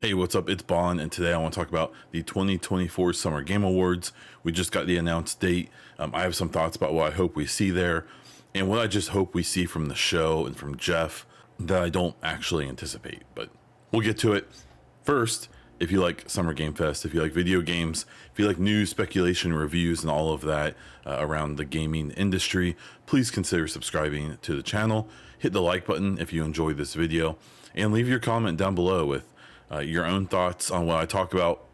Hey, what's up? It's Bon, and today I want to talk about the 2024 Summer Game Awards. We just got the announced date. I have some thoughts about what I hope we see there, and what I just hope we see from the show and from Jeff that I don't actually anticipate. But we'll get to it. First, if you like Summer Game Fest, if you like video games, if you like news, speculation, reviews, and all of that around the gaming industry, please consider subscribing to the channel. Hit the like button if you enjoyed this video, and leave your comment down below with your own thoughts on what I talk about,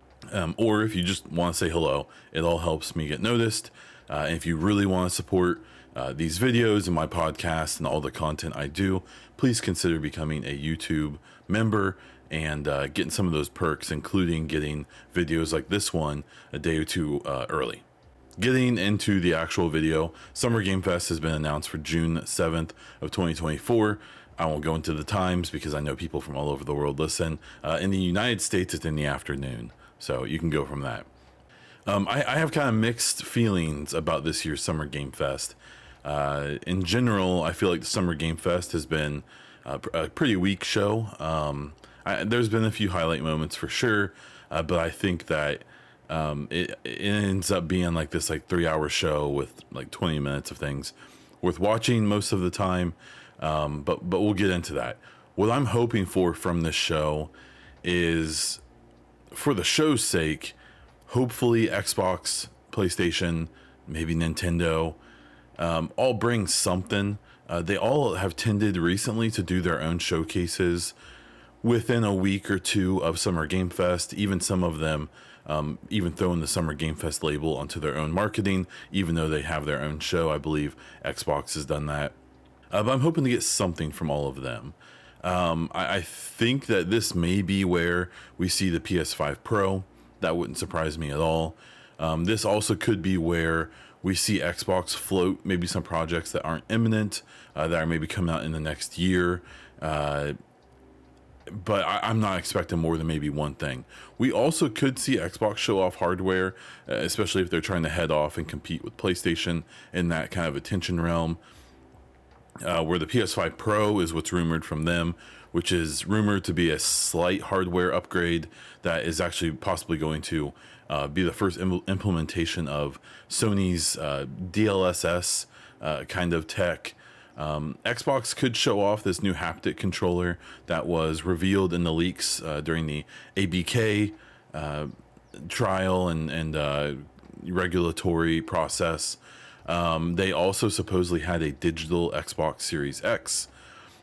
or if you just want to say hello. It all helps me get noticed. And if you really want to support these videos and my podcast and all the content I do, please consider becoming a YouTube member and getting some of those perks, including getting videos like this one a day or two early. Getting into the actual video, Summer Game Fest has been announced for June 7th of 2024. I won't go into the times because I know people from all over the world listen. In the United States, it's in the afternoon, so you can go from that. I have kind of mixed feelings about this year's Summer Game Fest. In general, I feel like the Summer Game Fest has been a pretty weak show. There's been a few highlight moments for sure, but I think that it ends up being like this 3-hour show with like 20 minutes of things worth watching most of the time. But we'll get into that. What I'm hoping for from this show is, for the show's sake, hopefully Xbox, PlayStation, maybe Nintendo, all bring something. They all have tended recently to do their own showcases within a week or two of Summer Game Fest. Even some of them even throwing the Summer Game Fest label onto their own marketing, even though they have their own show. I believe Xbox has done that. But I'm hoping to get something from all of them. I think that this may be where we see the PS5 Pro. That wouldn't surprise me at all. This also could be where we see Xbox float maybe some projects that aren't imminent, that are maybe coming out in the next year. But I'm not expecting more than maybe one thing. We also could see Xbox show off hardware, especially if they're trying to head off and compete with PlayStation in that kind of attention realm. Where the PS5 Pro is what's rumored from them, which is rumored to be a slight hardware upgrade that is actually possibly going to be the first implementation of Sony's DLSS kind of tech. Xbox could show off this new haptic controller that was revealed in the leaks during the ABK trial and regulatory process. They also supposedly had a digital Xbox Series X.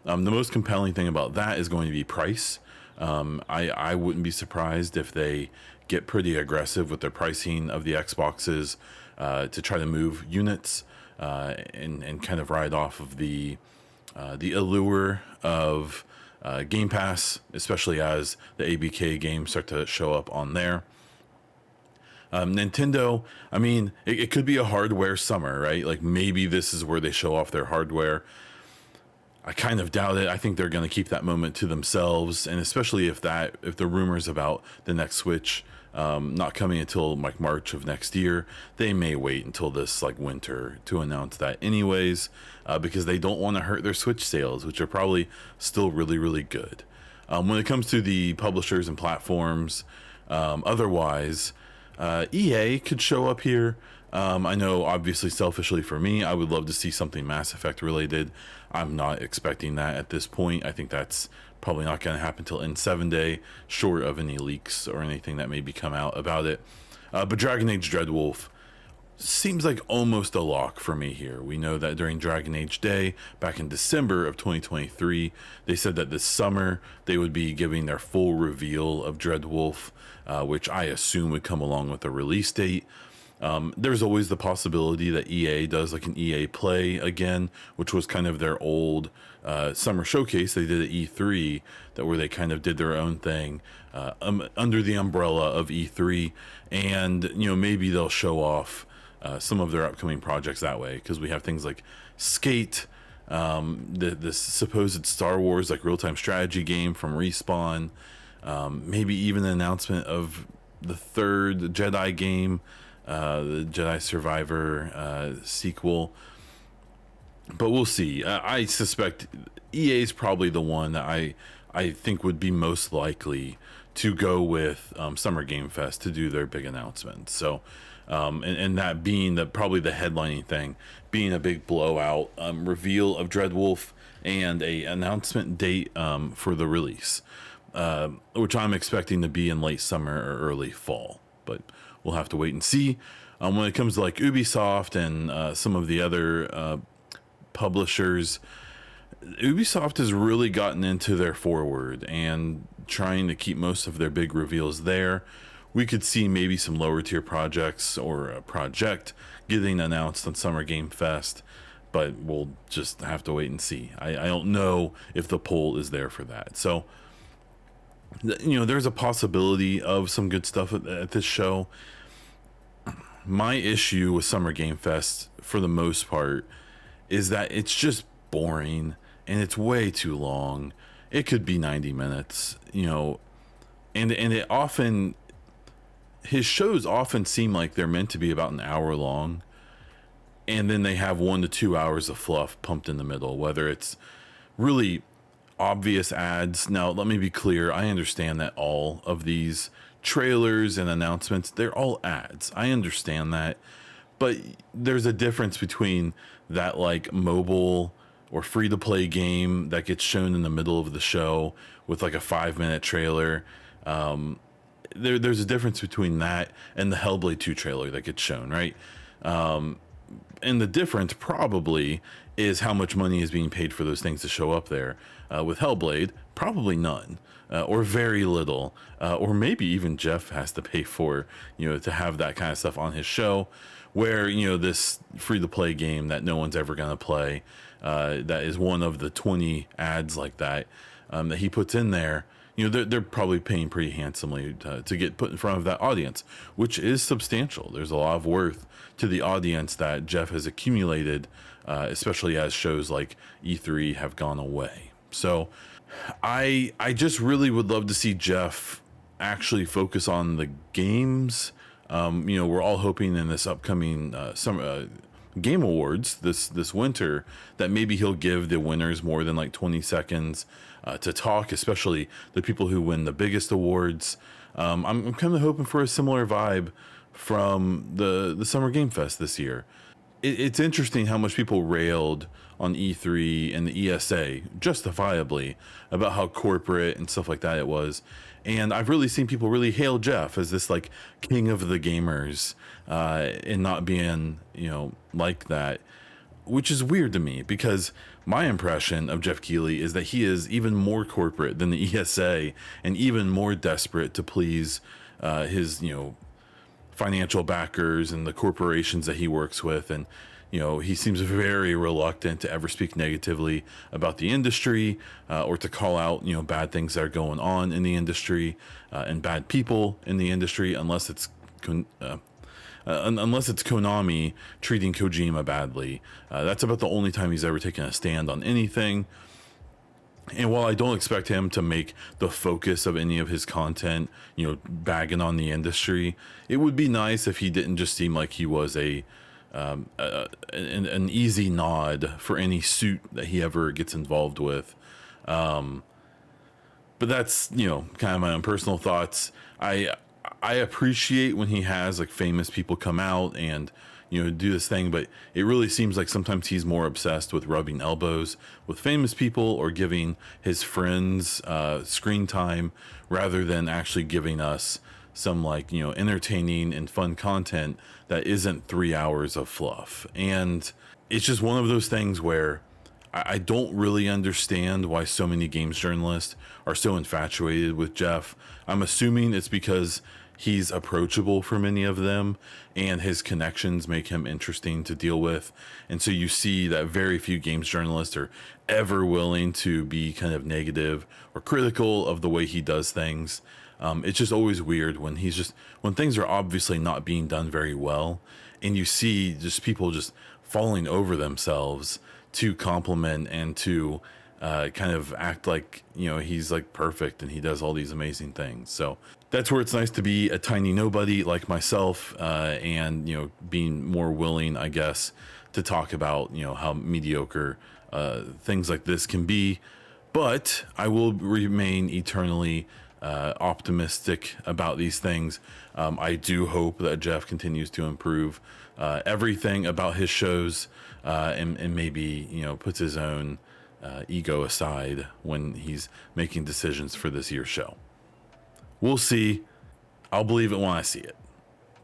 The most compelling thing about that is going to be price. I wouldn't be surprised if they get pretty aggressive with their pricing of the Xboxes to try to move units and kind of ride off of the allure of Game Pass, especially as the ABK games start to show up on there. Nintendo, I mean, it could be a hardware summer, right? Like maybe this is where they show off their hardware. I kind of doubt it. I think they're going to keep that moment to themselves, and especially if the rumors about the next Switch not coming until like March of next year, they may wait until this like winter to announce that anyways, because they don't want to hurt their Switch sales, which are probably still really, really good. When it comes to the publishers and platforms, otherwise, EA could show up here. I know, obviously, selfishly for me, I would love to see something Mass Effect related. I'm not expecting that at this point. I think that's probably not going to happen till N7 Day, short of any leaks or anything that maybe come out about it. But Dragon Age Dreadwolf seems like almost a lock for me here. We know that during Dragon Age Day, back in December of 2023, they said that this summer they would be giving their full reveal of Dreadwolf, which I assume would come along with a release date. There's always the possibility that EA does like an EA Play again, which was kind of their old summer showcase they did at E3, where they kind of did their own thing under the umbrella of E3, and maybe they'll show off some of their upcoming projects that way, because we have things like Skate, this supposed Star Wars like real-time strategy game from Respawn, maybe even an announcement of the third Jedi game, the Jedi Survivor sequel. But we'll see. I suspect EA is probably the one that I think would be most likely to go with Summer Game Fest to do their big announcement. So, and that being probably the headlining thing, being a big blowout reveal of Dreadwolf and a announcement date for the release, which I'm expecting to be in late summer or early fall. But we'll have to wait and see. When it comes to like Ubisoft and some of the other publishers, Ubisoft has really gotten into their forward and trying to keep most of their big reveals there. We could see maybe some lower tier projects or a project getting announced on Summer Game Fest, but we'll just have to wait and see. I don't know if the poll is there for that. So, there's a possibility of some good stuff at this show. My issue with Summer Game Fest, for the most part, is that it's just boring and it's way too long. It could be 90 minutes, and it often, his shows often seem like they're meant to be about an hour long, and then they have 1 to 2 hours of fluff pumped in the middle, whether it's really obvious ads. Now, let me be clear. I understand that all of these trailers and announcements, they're all ads. I understand that, but there's a difference between that like mobile or free to play game that gets shown in the middle of the show with like a 5-minute trailer. There's a difference between that and the Hellblade 2 trailer that gets shown, right? And the difference probably is how much money is being paid for those things to show up there. With Hellblade, probably none, or very little, or maybe even Jeff has to pay for, to have that kind of stuff on his show, where, this free to play game that no one's ever going to play, that is one of the 20 ads like that, that he puts in there. They're probably paying pretty handsomely to get put in front of that audience, which is substantial. There's a lot of worth to the audience that Jeff has accumulated, especially as shows like E3 have gone away. So I just really would love to see Jeff actually focus on the games. We're all hoping in this upcoming summer Game Awards this winter that maybe he'll give the winners more than like 20 seconds to talk, especially the people who win the biggest awards. I'm kind of hoping for a similar vibe from the Summer Game Fest this year. It's interesting how much people railed on E3 and the ESA, justifiably, about how corporate and stuff like that it was. And I've really seen people really hail Jeff as this like king of the gamers, and not being, like that, which is weird to me because my impression of Jeff Keighley is that he is even more corporate than the ESA and even more desperate to please his, financial backers and the corporations that he works with. And, he seems very reluctant to ever speak negatively about the industry, or to call out, bad things that are going on in the industry, and bad people in the industry, unless it's Konami treating Kojima badly. That's about the only time he's ever taken a stand on anything. And while I don't expect him to make the focus of any of his content, bagging on the industry, it would be nice if he didn't just seem like he was an easy nod for any suit that he ever gets involved with. But that's, kind of my own personal thoughts. I appreciate when he has like famous people come out and, do this thing, but it really seems like sometimes he's more obsessed with rubbing elbows with famous people or giving his friends screen time rather than actually giving us some like, entertaining and fun content that isn't 3 hours of fluff. And it's just one of those things where I don't really understand why so many games journalists are so infatuated with Jeff. I'm assuming it's because he's approachable for many of them and his connections make him interesting to deal with. And so you see that very few games journalists are ever willing to be kind of negative or critical of the way he does things. It's just always weird when when things are obviously not being done very well and you see just people just falling over themselves to compliment and to kind of act like, he's like perfect and he does all these amazing things. So that's where it's nice to be a tiny nobody like myself, and, being more willing, I guess, to talk about, how mediocre things like this can be. But I will remain eternally optimistic about these things. I do hope that Jeff continues to improve everything about his shows, and maybe, you know, puts his own ego aside when he's making decisions for this year's show. We'll see. I'll believe it when I see it.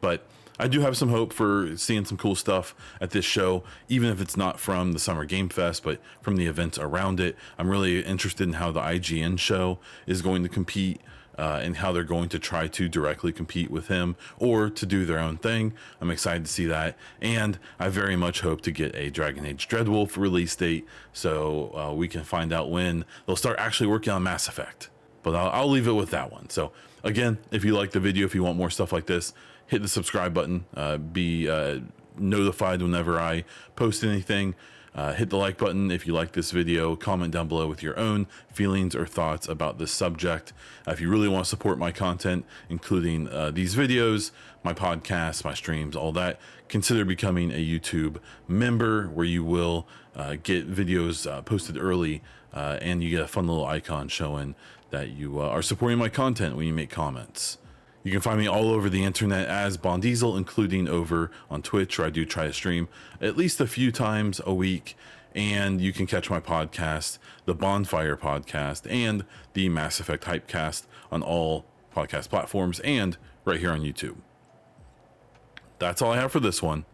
But I do have some hope for seeing some cool stuff at this show, even if it's not from the Summer Game Fest, but from the events around it. I'm really interested in how the IGN show is going to compete, and how they're going to try to directly compete with him or to do their own thing. I'm excited to see that. And I very much hope to get a Dragon Age Dreadwolf release date, so we can find out when they'll start actually working on Mass Effect. But I'll leave it with that one. So again, if you like the video, if you want more stuff like this, hit the subscribe button, be notified whenever I post anything. Hit the like button if you like this video. Comment down below with your own feelings or thoughts about this subject. If you really want to support my content, including these videos, my podcasts, my streams, all that, consider becoming a YouTube member, where you will get videos posted early, and you get a fun little icon showing that you are supporting my content when you make comments. You can find me all over the internet as Bondiesel, including over on Twitch, where I do try to stream at least a few times a week. And you can catch my podcast, the Bonfire Podcast, and the Mass Effect Hypecast on all podcast platforms and right here on YouTube. That's all I have for this one.